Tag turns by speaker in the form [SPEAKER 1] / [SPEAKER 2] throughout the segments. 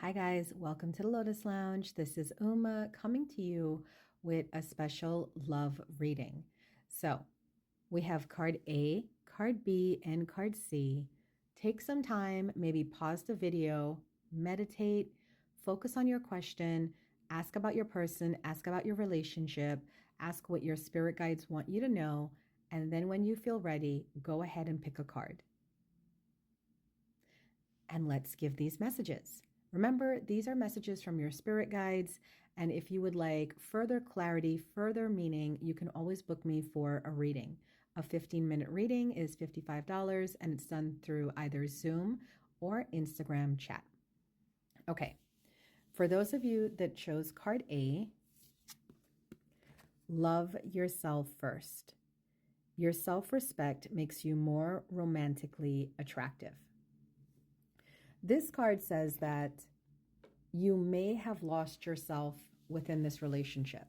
[SPEAKER 1] Hi guys, welcome to the Lotus Lounge. This is Uma coming to you with a special love reading. So we have card A, card B, and card C. Take some time, maybe pause the video, meditate, focus on your question, ask about your person, ask about your relationship, ask what your spirit guides want you to know, and then when you feel ready, go ahead and pick a card. And let's give these messages. Remember, these are messages from your spirit guides. And if you would like further clarity, further meaning, you can always book me for a reading. A 15-minute reading is $55 and it's done through either Zoom or Instagram chat. Okay, for those of you that chose card A, love yourself first. Your self-respect makes you more romantically attractive. This card says that you may have lost yourself within this relationship.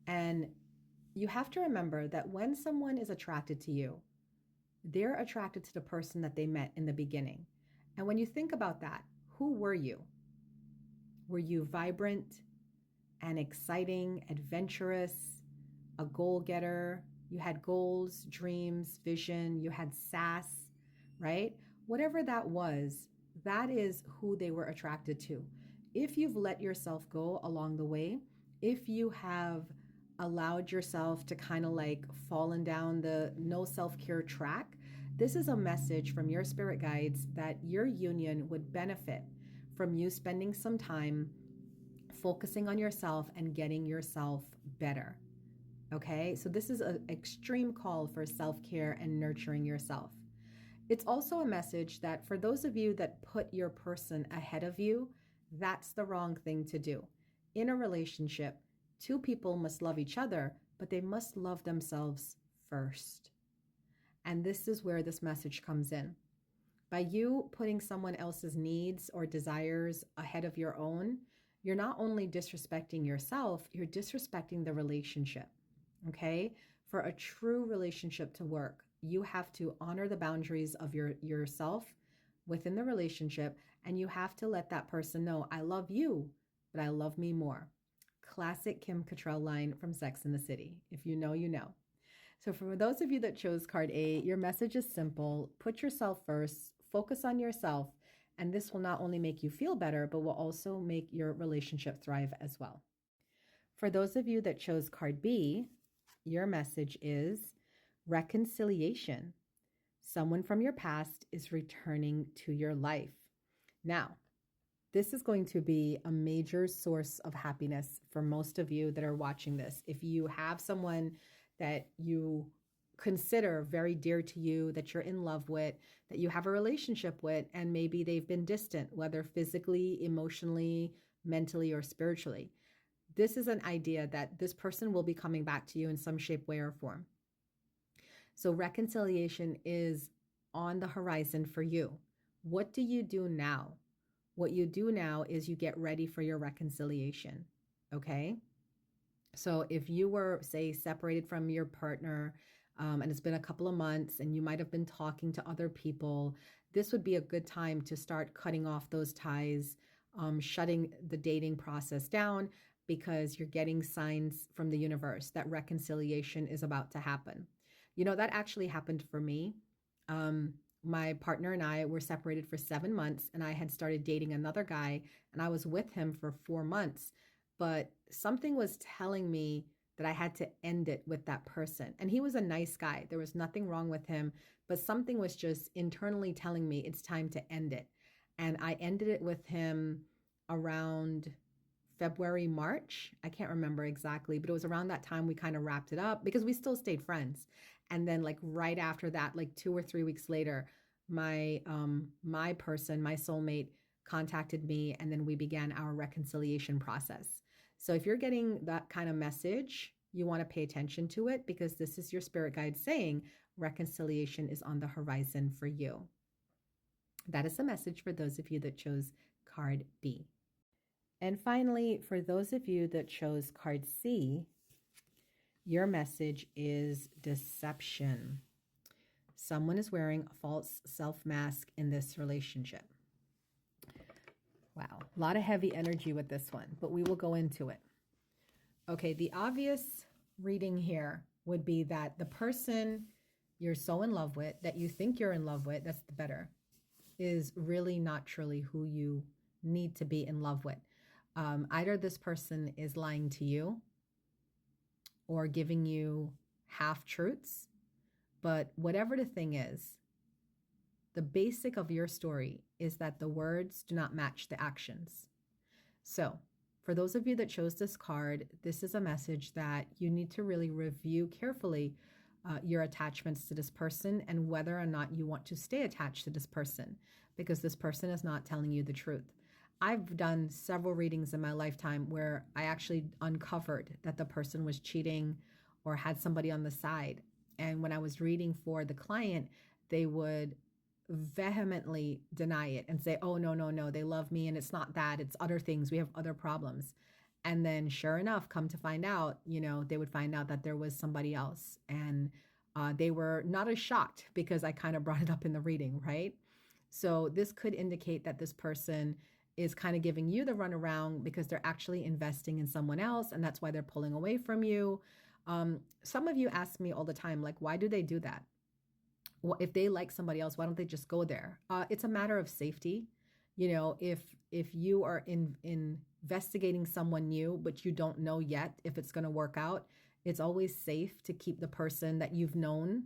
[SPEAKER 1] And you have to remember that when someone is attracted to you, they're attracted to the person that they met in the beginning. And when you think about that, who were you? Were you vibrant and exciting, adventurous, a goal-getter? You had goals, dreams, vision, you had sass, right? Whatever that was, that is who they were attracted to. If you've let yourself go along the way, if you have allowed yourself to kind of like fallen down the no self-care track, this is a message from your spirit guides that your union would benefit from you spending some time focusing on yourself and getting yourself better. Okay, so this is an extreme call for self-care and nurturing yourself. It's also a message that for those of you that put your person ahead of you, that's the wrong thing to do. In a relationship, two people must love each other, but they must love themselves first. And this is where this message comes in. By you putting someone else's needs or desires ahead of your own, you're not only disrespecting yourself, you're disrespecting the relationship. Okay? For a true relationship to work, you have to honor the boundaries of yourself within the relationship, and you have to let that person know, I love you, but I love me more. Classic Kim Cattrall line from Sex and the City. If you know, you know. So for those of you that chose card A, your message is simple. Put yourself first, focus on yourself, and this will not only make you feel better, but will also make your relationship thrive as well. For those of you that chose card B, your message is reconciliation. Someone from your past is returning to your life. Now, this is going to be a major source of happiness for most of you that are watching this. If you have someone that you consider very dear to you, that you're in love with, that you have a relationship with, and maybe they've been distant, whether physically, emotionally, mentally, or spiritually, this is an idea that this person will be coming back to you in some shape, way, or form. So reconciliation is on the horizon for you. What do you do now? What you do now is you get ready for your reconciliation, okay? So if you were, say, separated from your partner, and it's been a couple of months and you might have been talking to other people, this would be a good time to start cutting off those ties, shutting the dating process down, because you're getting signs from the universe that reconciliation is about to happen. You know, that actually happened for me. My partner and I were separated for 7 months, and I had started dating another guy, and I was with him for 4 months. But something was telling me that I had to end it with that person. And he was a nice guy. There was nothing wrong with him, but something was just internally telling me it's time to end it. And I ended it with him around February, March. I can't remember exactly, but it was around that time we kind of wrapped it up because we still stayed friends. And then like right after that, like 2 or 3 weeks later, my person, my soulmate, contacted me, and then we began our reconciliation process. So if you're getting that kind of message, you want to pay attention to it, because this is your spirit guide saying reconciliation is on the horizon for you. That is the message for those of you that chose card B. And finally, for those of you that chose card C, your message is deception. Someone is wearing a false self mask in this relationship. Wow, a lot of heavy energy with this one, but we will go into it. Okay, the obvious reading here would be that the person you're so in love with, that you think you're in love with, that's the better, is really not truly who you need to be in love with. Either this person is lying to you or giving you half truths, but whatever the thing is, the basic of your story is that the words do not match the actions. So, for those of you that chose this card, this is a message that you need to really review carefully your attachments to this person and whether or not you want to stay attached to this person, because this person is not telling you the truth. I've done several readings in my lifetime where I actually uncovered that the person was cheating or had somebody on the side. And when I was reading for the client, they would vehemently deny it and say, oh, no, no, no, they love me and it's not that, it's other things, we have other problems. And then sure enough, come to find out, they would find out that there was somebody else. And they were not as shocked because I kind of brought it up in the reading, right? So this could indicate that this person is kind of giving you the runaround because they're actually investing in someone else, and that's why they're pulling away from you. Some of you ask me all the time, like, why do they do that? Well, if they like somebody else, why don't they just go there? It's a matter of safety. If you are investigating someone new, but you don't know yet if it's going to work out, it's always safe to keep the person that you've known,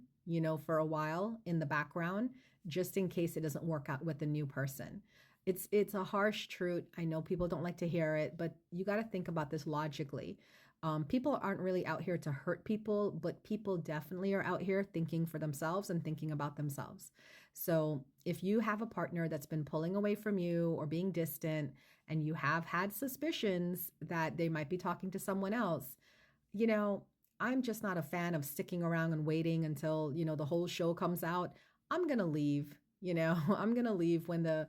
[SPEAKER 1] for a while in the background, just in case it doesn't work out with the new person. It's a harsh truth. I know people don't like to hear it, but you got to think about this logically. People aren't really out here to hurt people, but people definitely are out here thinking for themselves and thinking about themselves. So if you have a partner that's been pulling away from you or being distant, and you have had suspicions that they might be talking to someone else, I'm just not a fan of sticking around and waiting until, the whole show comes out. I'm going to leave, I'm going to leave when the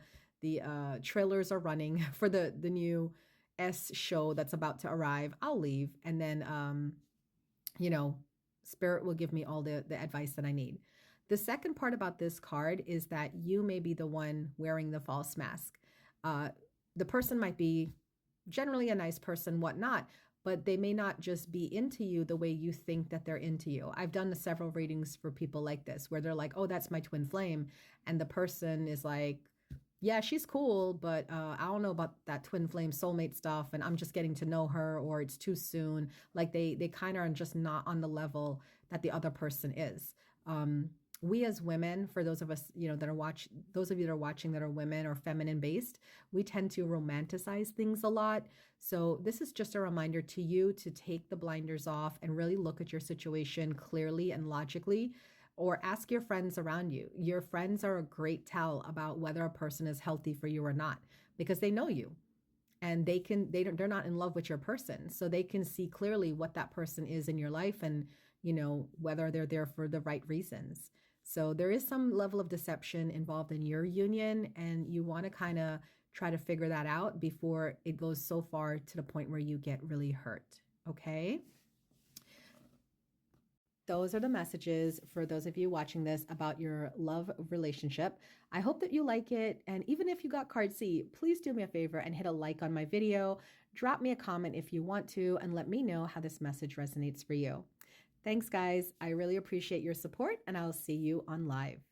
[SPEAKER 1] trailers are running for the new S show that's about to arrive. I'll leave. And then, Spirit will give me all the advice that I need. The second part about this card is that you may be the one wearing the false mask. The person might be generally a nice person, whatnot, but they may not just be into you the way you think that they're into you. I've done several readings for people like this, where they're like, oh, that's my twin flame. And the person is like, yeah, she's cool, but I don't know about that twin flame soulmate stuff, and I'm just getting to know her, or it's too soon. Like they kind of are just not on the level that the other person is. We as women, for those of us, that are those of you that are watching that are women or feminine based, we tend to romanticize things a lot. So this is just a reminder to you to take the blinders off and really look at your situation clearly and logically, or ask your friends around you. Your friends are a great tell about whether a person is healthy for you or not, because they know you, and they're not in love with your person. So they can see clearly what that person is in your life, and, whether they're there for the right reasons. So there is some level of deception involved in your union, and you want to kind of try to figure that out before it goes so far to the point where you get really hurt. Okay? Those are the messages for those of you watching this about your love relationship. I hope that you like it. And even if you got card C, please do me a favor and hit a like on my video. Drop me a comment if you want to, and let me know how this message resonates for you. Thanks, guys. I really appreciate your support, and I'll see you on live.